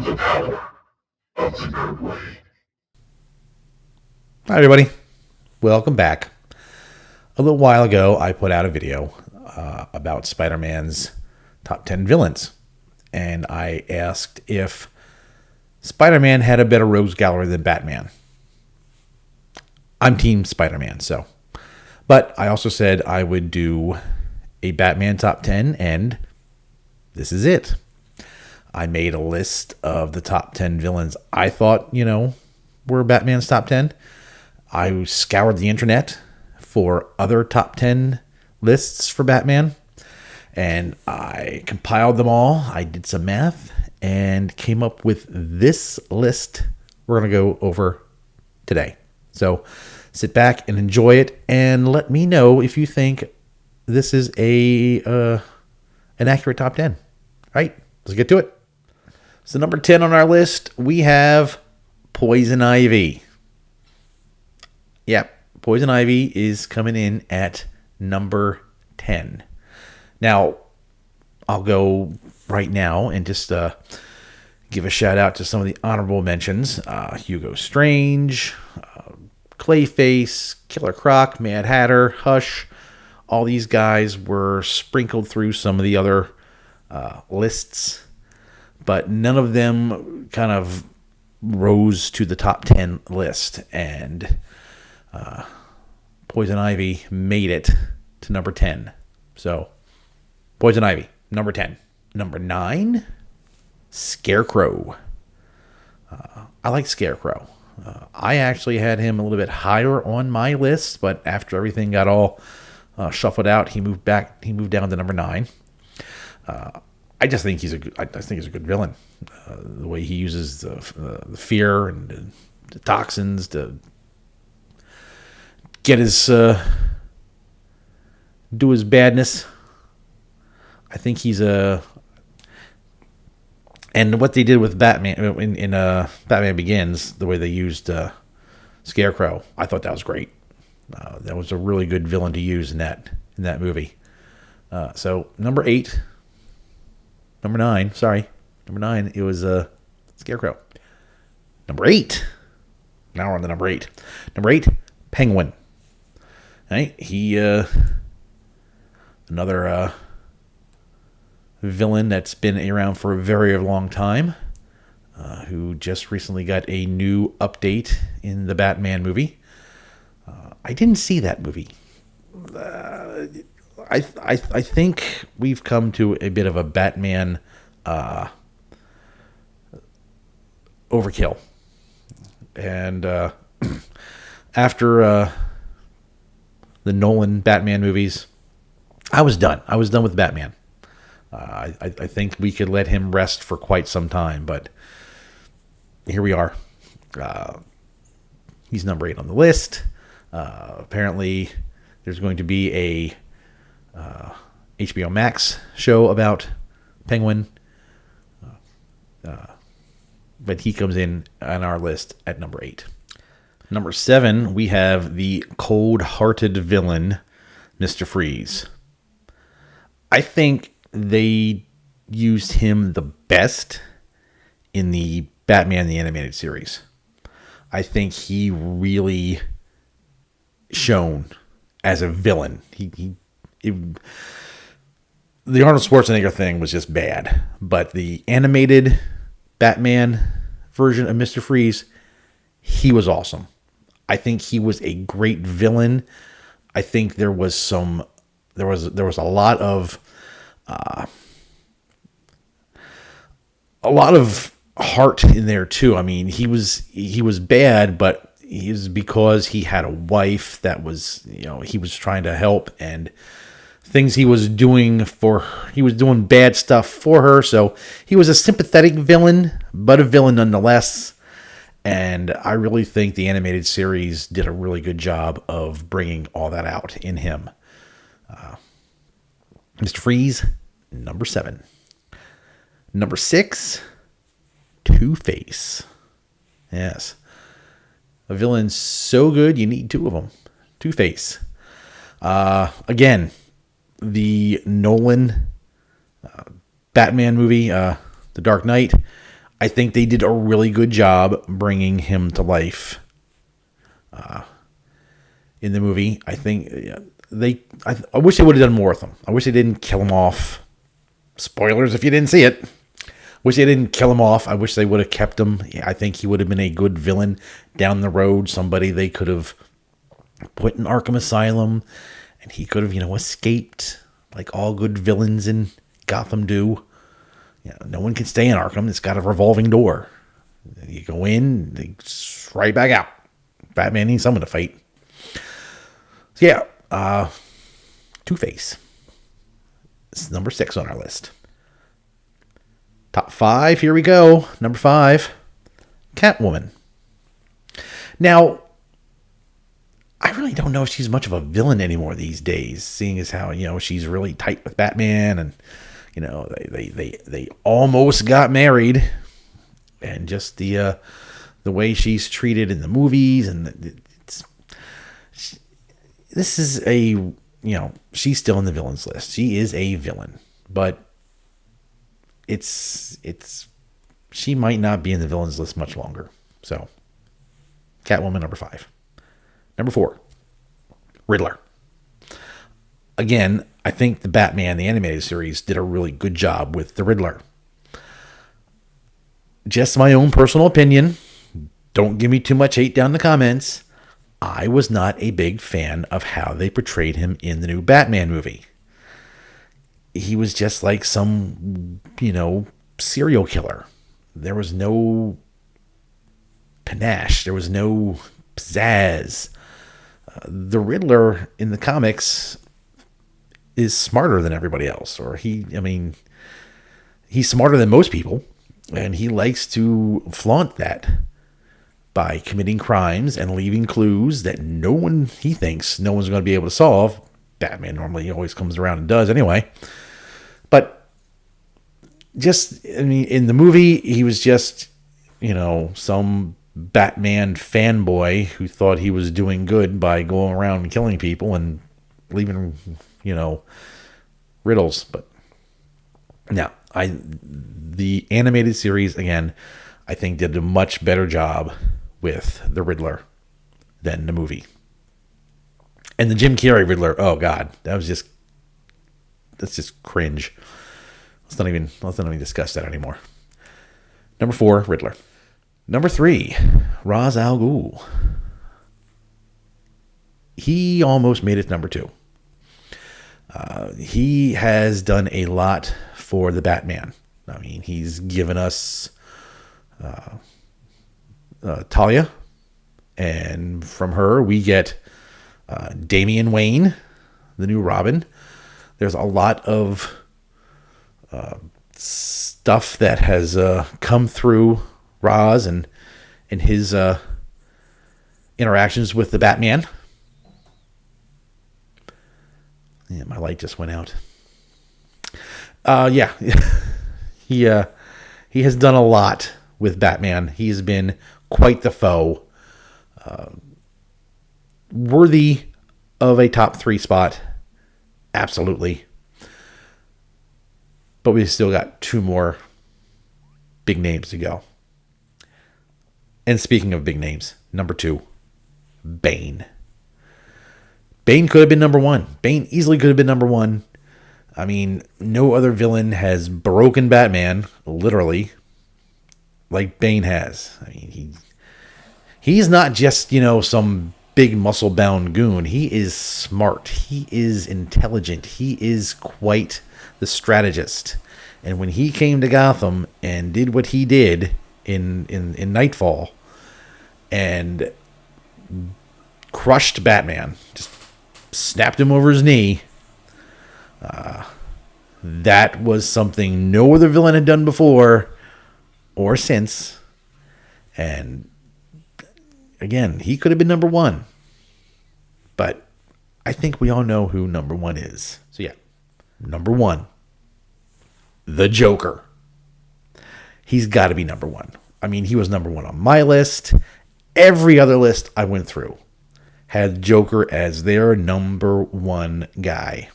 Hi, everybody. Welcome back. A little while ago, I put out a video about Spider-Man's top 10 villains. And I asked if Spider-Man had a better rogues gallery than Batman. I'm Team Spider-Man, so. But I also said I would do a Batman top 10, and this is it. I made a list of the top 10 villains I thought, were Batman's top 10. I scoured the internet for other top 10 lists for Batman, and I compiled them all. I did some math and came up with this list we're going to go over today. So sit back and enjoy it, and let me know if you think this is an accurate top 10. All right, let's get to it. So number 10 on our list, we have Poison Ivy. Yep, Poison Ivy is coming in at number 10. Now, I'll go right now and just give a shout out to some of the honorable mentions. Hugo Strange, Clayface, Killer Croc, Mad Hatter, Hush. All these guys were sprinkled through some of the other lists, but none of them kind of rose to the top 10 list. And Poison Ivy made it to number 10. So, Poison Ivy, number 10. Number 9, Scarecrow. I like Scarecrow. I actually had him a little bit higher on my list, but after everything got all shuffled out, he moved down to number 9. I just think he's a good villain. The way he uses the fear and the toxins to get his do his badness. I think he's and what they did with Batman in Batman Begins, the way they used Scarecrow, I thought that was great. That was a really good villain to use in that movie. So number 9, it was Scarecrow. Number 8. Now we're on the number 8. Number 8, Penguin. Right? He another villain that's been around for a very long time, who just recently got a new update in the Batman movie. I didn't see that movie. I think we've come to a bit of a Batman overkill, and after the Nolan Batman movies, I was done. I was done with Batman. I think we could let him rest for quite some time, but here we are. He's number 8 on the list. Apparently, there's going to be a HBO Max show about Penguin, but he comes in on our list at number 8. Number 7, we have the cold-hearted villain, Mr. Freeze. I think they used him the best in the Batman the Animated Series. I think he really shone as a villain. The Arnold Schwarzenegger thing was just bad, but the animated Batman version of Mr. Freeze, he was awesome. I think he was a great villain. I think there was a lot of heart in there too. I mean, he was bad, but he was because he had a wife that was, he was trying to help, and things he was doing bad stuff for her. So he was a sympathetic villain, but a villain nonetheless. And I really think the animated series did a really good job of bringing all that out in him. Mr. Freeze, number 7. Number 6, TwoFace. Yes. A villain so good, you need 2 of them. TwoFace. Again, the Nolan Batman movie, The Dark Knight, I think they did a really good job bringing him to life in the movie. I think I wish they would have done more with him. I wish they didn't kill him off. Spoilers if you didn't see it. Wish they didn't kill him off. I wish they would have kept him. I think he would have been a good villain down the road. Somebody they could have put in Arkham Asylum, and he could have, escaped like all good villains in Gotham do. No one can stay in Arkham. It's got a revolving door. You go in, right back out. Batman needs someone to fight. So yeah, TwoFace. This is number 6 on our list. Top 5, here we go. Number 5, Catwoman. Now, I really don't know if she's much of a villain anymore these days, seeing as how, she's really tight with Batman, and, they almost got married, and just the way she's treated in the movies, and this is a, she's still in the villains list. She is a villain, but she might not be in the villains list much longer. So, Catwoman, number 5. Number 4, Riddler. Again, I think the Batman, the animated series, did a really good job with the Riddler. Just my own personal opinion. Don't give me too much hate down in the comments. I was not a big fan of how they portrayed him in the new Batman movie. He was just like some, serial killer. There was no panache. There was no pizzazz. The Riddler in the comics is smarter than everybody else. Or he's smarter than most people. And he likes to flaunt that by committing crimes and leaving clues that he thinks no one's going to be able to solve. Batman normally always comes around and does anyway. But in the movie, he was just, some Batman fanboy who thought he was doing good by going around and killing people and leaving, riddles. But now, the animated series, again, I think did a much better job with the Riddler than the movie. And the Jim Carrey Riddler, oh God, that's just cringe. Let's not even discuss that anymore. Number 4, Riddler. Number 3, Ras Al Ghul. He almost made it number 2. He has done a lot for the Batman. He's given us Talia, and from her we get Damian Wayne, the new Robin. There's a lot of stuff that has come through Ras and his interactions with the Batman. Yeah, my light just went out. Yeah, he has done a lot with Batman. He's been quite the foe. Worthy of a top 3 spot, absolutely. But we've still got 2 more big names to go. And speaking of big names, number 2, Bane. Bane could have been number 1. Bane easily could have been number 1. No other villain has broken Batman, literally, like Bane has. He's not just, some big muscle-bound goon. He is smart. He is intelligent. He is quite the strategist. And when he came to Gotham and did what he did in Nightfall and crushed Batman, just snapped him over his knee, that was something no other villain had done before or since. And again, he could have been number 1. But I think we all know who number 1 is. So yeah, number 1, the Joker. He's got to be number 1. He was number 1 on my list. Every other list I went through had Joker as their number 1 guy.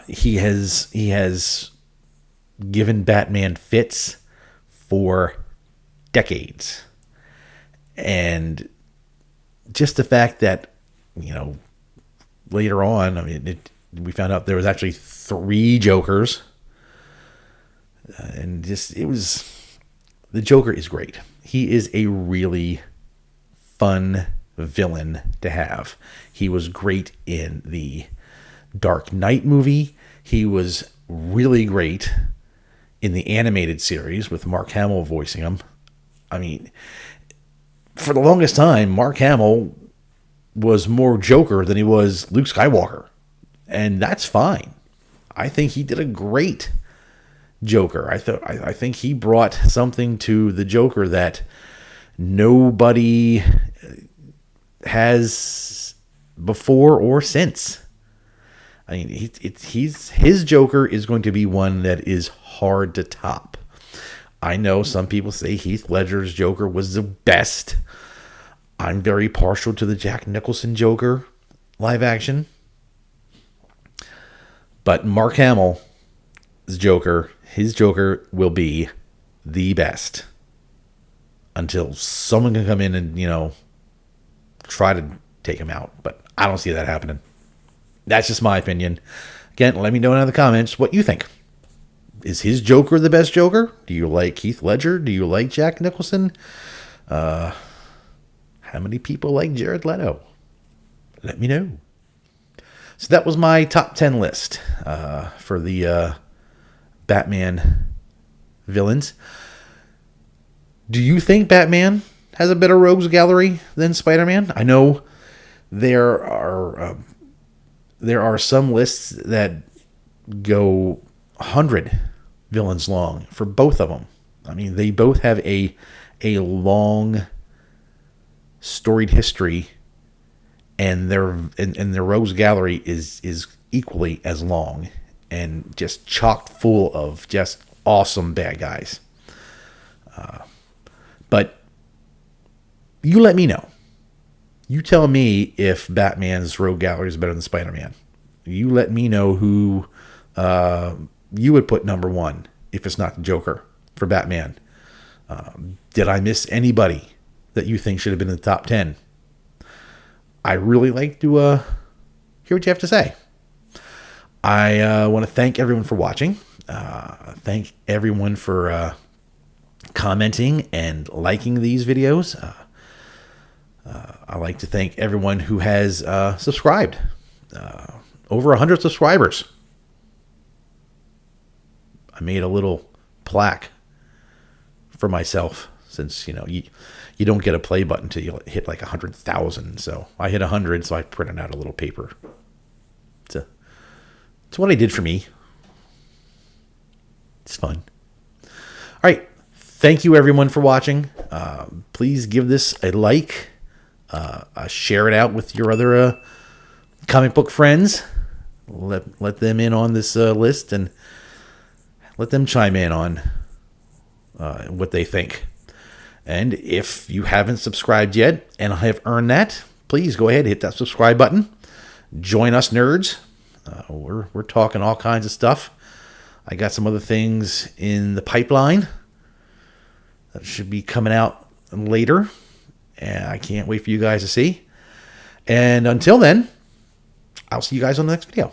He has given Batman fits for decades. And just the fact that, later on, we found out there was actually 3 Jokers. And the Joker is great. He is a really fun villain to have. He was great in the Dark Knight movie. He was really great in the animated series with Mark Hamill voicing him. For the longest time, Mark Hamill was more Joker than he was Luke Skywalker. And that's fine. I think he did a great Joker. I think he brought something to the Joker that nobody has before or since. His Joker is going to be one that is hard to top. I know some people say Heath Ledger's Joker was the best. I'm very partial to the Jack Nicholson Joker live action. But Mark Hamill's Joker, his Joker will be the best until someone can come in and, try to take him out. But I don't see that happening. That's just my opinion. Again, let me know in the comments what you think. Is his Joker the best Joker? Do you like Heath Ledger? Do you like Jack Nicholson? How many people like Jared Leto? Let me know. So that was my top 10 list for the Batman villains. Do you think Batman has a better rogues gallery than Spider-Man? I know there are some lists that go 100 villains long for both of them. They both have a long storied history, and their rogues gallery is equally as long and just chock full of just awesome bad guys. But you let me know. You tell me if Batman's rogue gallery is better than Spider-Man. You let me know who you would put number 1 if it's not the Joker for Batman. Did I miss anybody that you think should have been in the top 10? I really like to hear what you have to say. I want to thank everyone for watching. Thank everyone for commenting and liking these videos. I like to thank everyone who has subscribed. Over 100 subscribers. I made a little plaque for myself since, you don't get a play button until you hit like 100,000. So I hit 100, so I printed out a little paper. It's what I did for me. It's fun. All right. Thank you, everyone, for watching. Please give this a like. Share it out with your other comic book friends. Let them in on this list and let them chime in on what they think. And if you haven't subscribed yet and I have earned that, please go ahead and hit that subscribe button. Join us nerds. We're talking all kinds of stuff. I got some other things in the pipeline that should be coming out later, and I can't wait for you guys to see. And until then, I'll see you guys on the next video.